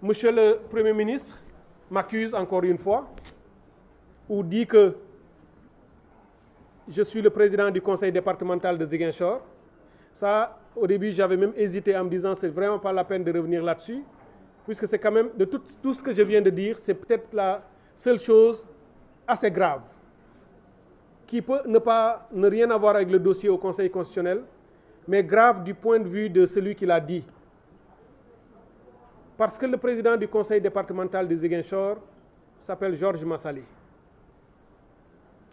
Monsieur le Premier ministre m'accuse encore une fois, ou dit que je suis le président du conseil départemental de Ziguinchor. Ça, au début, j'avais même hésité en me disant c'est vraiment pas la peine de revenir là-dessus, puisque c'est quand même, de tout ce que je viens de dire, c'est peut-être la seule chose assez grave, qui peut ne rien avoir avec le dossier au Conseil constitutionnel, mais grave du point de vue de celui qui l'a dit. Parce que le président du conseil départemental de Ziguinchor s'appelle Georges Massali.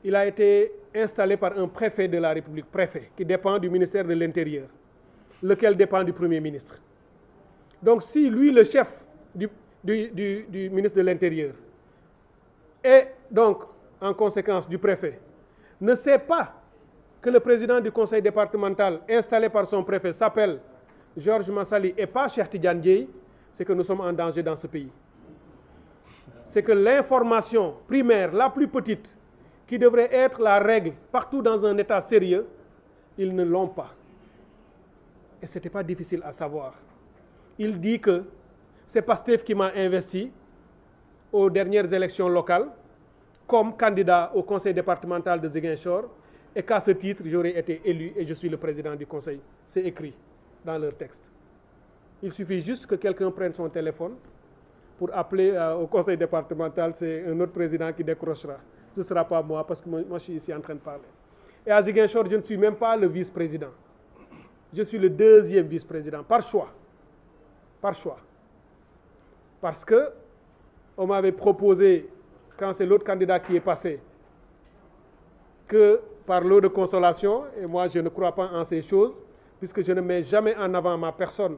Il a été installé par un préfet de la République, préfet, qui dépend du ministère de l'Intérieur, lequel dépend du Premier ministre. Donc si lui, le chef du ministre de l'Intérieur, et donc en conséquence du préfet, ne sait pas que le président du conseil départemental installé par son préfet s'appelle Georges Massali et pas Cheikh Tidiane Dièye, c'est que nous sommes en danger dans ce pays. C'est que l'information primaire, la plus petite, qui devrait être la règle partout dans un État sérieux, ils ne l'ont pas. Et ce n'était pas difficile à savoir. Il dit que c'est Pastef qui m'a investi aux dernières élections locales comme candidat au conseil départemental de Ziguinchor et qu'à ce titre, j'aurais été élu et je suis le président du conseil. C'est écrit dans leur texte. Il suffit juste que quelqu'un prenne son téléphone pour appeler au conseil départemental, c'est un autre président qui décrochera. Ce ne sera pas moi parce que moi je suis ici en train de parler. Et à Ziguinchor, je ne suis même pas le vice-président. Je suis le deuxième vice-président, par choix. Par choix. Parce qu'on m'avait proposé, quand c'est l'autre candidat qui est passé, que par lot de consolation, et moi je ne crois pas en ces choses, puisque je ne mets jamais en avant ma personne.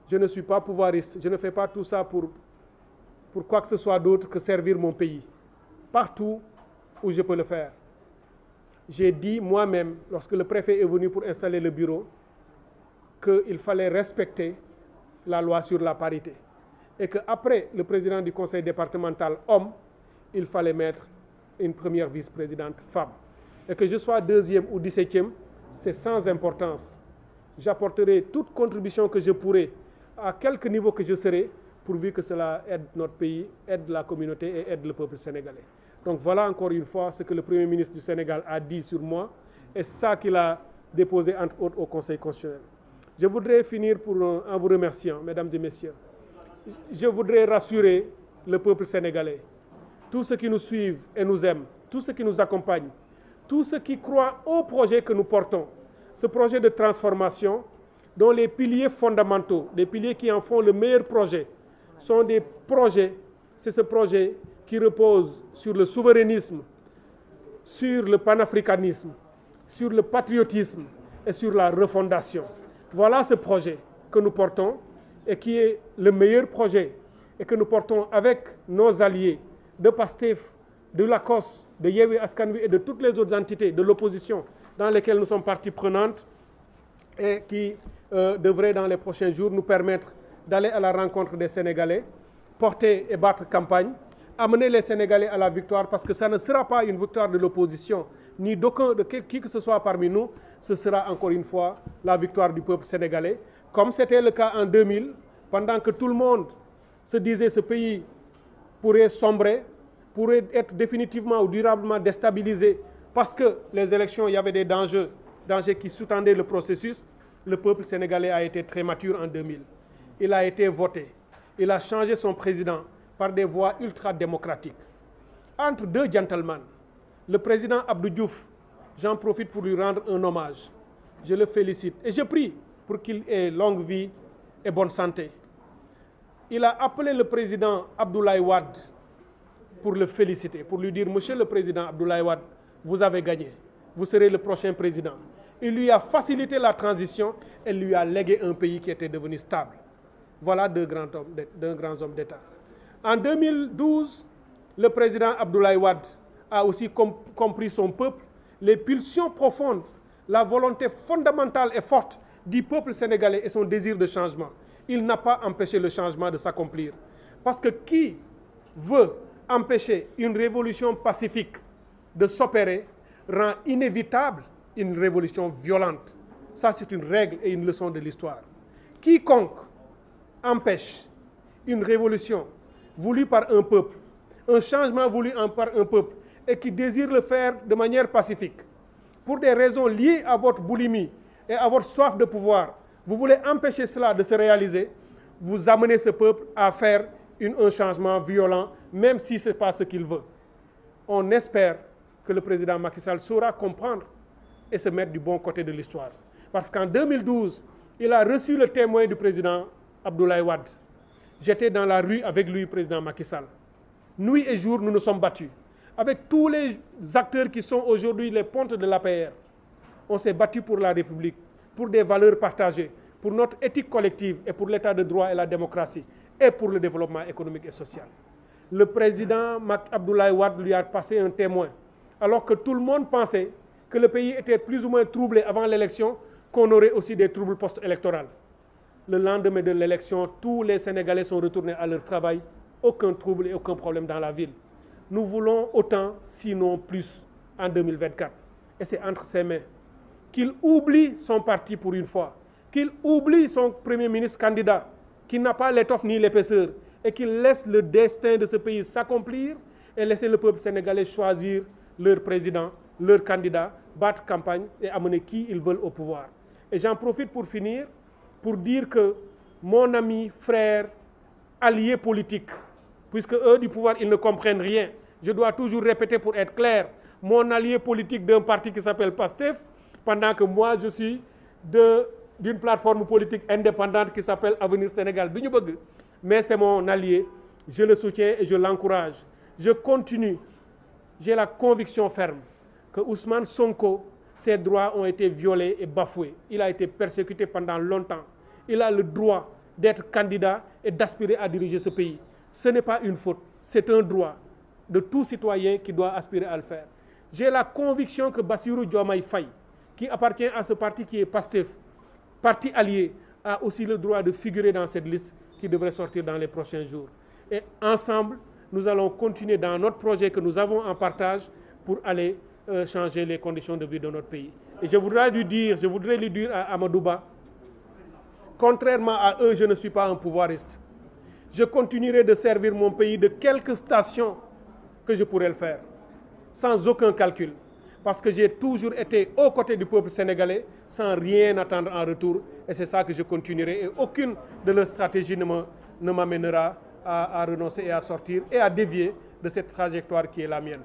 Je ne suis pas pouvoiriste, je ne fais pas tout ça pour quoi que ce soit d'autre que servir mon pays, partout où je peux le faire. J'ai dit moi-même, lorsque le préfet est venu pour installer le bureau, qu'il fallait respecter la loi sur la parité. Et qu'après le président du conseil départemental homme, il fallait mettre une première vice-présidente femme. Et que je sois deuxième ou 17e, c'est sans importance. J'apporterai toute contribution que je pourrai, à quelque niveau que je serai, pourvu que cela aide notre pays, aide la communauté et aide le peuple sénégalais. Donc voilà encore une fois ce que le Premier ministre du Sénégal a dit sur moi et ça qu'il a déposé entre autres au Conseil constitutionnel. Je voudrais finir en vous remerciant, mesdames et messieurs. Je voudrais rassurer le peuple sénégalais, tous ceux qui nous suivent et nous aiment, tous ceux qui nous accompagnent, tous ceux qui croient au projet que nous portons, ce projet de transformation dont les piliers fondamentaux, les piliers qui en font le meilleur projet, sont des projets, c'est ce projet qui repose sur le souverainisme, sur le panafricanisme, sur le patriotisme et sur la refondation. Voilà ce projet que nous portons et qui est le meilleur projet et que nous portons avec nos alliés de PASTEF, de l'ACOS, de Yewwi Askan Wi et de toutes les autres entités de l'opposition dans lesquelles nous sommes partie prenante et qui devraient dans les prochains jours nous permettre d'aller à la rencontre des Sénégalais, porter et battre campagne, amener les Sénégalais à la victoire parce que ça ne sera pas une victoire de l'opposition ni de qui que ce soit parmi nous, ce sera encore une fois la victoire du peuple sénégalais, comme c'était le cas en 2000, pendant que tout le monde se disait ce pays pourrait sombrer, pourrait être définitivement ou durablement déstabilisé parce que les élections, il y avait des dangers qui sous-tendaient le processus. Le peuple sénégalais a été très mature en 2000. Il a été voté. Il a changé son président par des voies ultra-démocratiques. Entre deux gentlemen, le président Abdou Diouf, j'en profite pour lui rendre un hommage. Je le félicite et je prie pour qu'il ait longue vie et bonne santé. Il a appelé le président Abdoulaye Wade pour le féliciter, pour lui dire « Monsieur le président Abdoulaye Wade, vous avez gagné. Vous serez le prochain président. » Il lui a facilité la transition et lui a légué un pays qui était devenu stable. Voilà deux grands hommes d'État. En 2012, le président Abdoulaye Wade a aussi compris son peuple, les pulsions profondes, la volonté fondamentale et forte du peuple sénégalais et son désir de changement. Il n'a pas empêché le changement de s'accomplir. Parce que qui veut empêcher une révolution pacifique de s'opérer rend inévitable une révolution violente. Ça, c'est une règle et une leçon de l'histoire. Quiconque empêche une révolution voulue par un peuple, un changement voulu par un peuple et qui désire le faire de manière pacifique, pour des raisons liées à votre boulimie et à votre soif de pouvoir, vous voulez empêcher cela de se réaliser, vous amenez ce peuple à faire un changement violent, même si ce n'est pas ce qu'il veut. On espère que le président Macky Sall saura comprendre et se mettre du bon côté de l'histoire. Parce qu'en 2012, il a reçu le témoin du président Abdoulaye Wade. J'étais dans la rue avec lui, président Macky Sall. Nuit et jour, nous nous sommes battus. Avec tous les acteurs qui sont aujourd'hui les pontes de l'APR, on s'est battu pour la République, pour des valeurs partagées, pour notre éthique collective et pour l'état de droit et la démocratie, et pour le développement économique et social. Le président Abdoulaye Wade lui a passé un témoin, alors que tout le monde pensait que le pays était plus ou moins troublé avant l'élection, qu'on aurait aussi des troubles post-électoraux. Le lendemain de l'élection, tous les Sénégalais sont retournés à leur travail, aucun trouble et aucun problème dans la ville. Nous voulons autant, sinon plus, en 2024. Et c'est entre ses mains. Qu'il oublie son parti pour une fois, qu'il oublie son Premier ministre candidat, qui n'a pas l'étoffe ni l'épaisseur, et qu'il laisse le destin de ce pays s'accomplir et laisser le peuple sénégalais choisir leur président, leur candidat, battre campagne et amener qui ils veulent au pouvoir. Et j'en profite pour finir, pour dire que mon ami, frère, allié politique, puisque eux du pouvoir, ils ne comprennent rien, je dois toujours répéter pour être clair, mon allié politique d'un parti qui s'appelle PASTEF, pendant que moi je suis d'une plateforme politique indépendante qui s'appelle Avenir Sénégal. Mais c'est mon allié, je le soutiens et je l'encourage. Je continue, j'ai la conviction ferme que Ousmane Sonko, ses droits ont été violés et bafoués. Il a été persécuté pendant longtemps. Il a le droit d'être candidat et d'aspirer à diriger ce pays. Ce n'est pas une faute, c'est un droit de tout citoyen qui doit aspirer à le faire. J'ai la conviction que Bassirou Diomaye Faye, qui appartient à ce parti qui est PASTEF, parti allié, a aussi le droit de figurer dans cette liste qui devrait sortir dans les prochains jours. Et ensemble, nous allons continuer dans notre projet que nous avons en partage pour aller changer les conditions de vie de notre pays. Et je voudrais lui dire à Amadouba, contrairement à eux, je ne suis pas un pouvoiriste. Je continuerai de servir mon pays de quelques stations que je pourrais le faire, sans aucun calcul. Parce que j'ai toujours été aux côtés du peuple sénégalais sans rien attendre en retour. Et c'est ça que je continuerai. Et aucune de leurs stratégies ne m'amènera à renoncer et à sortir et à dévier de cette trajectoire qui est la mienne.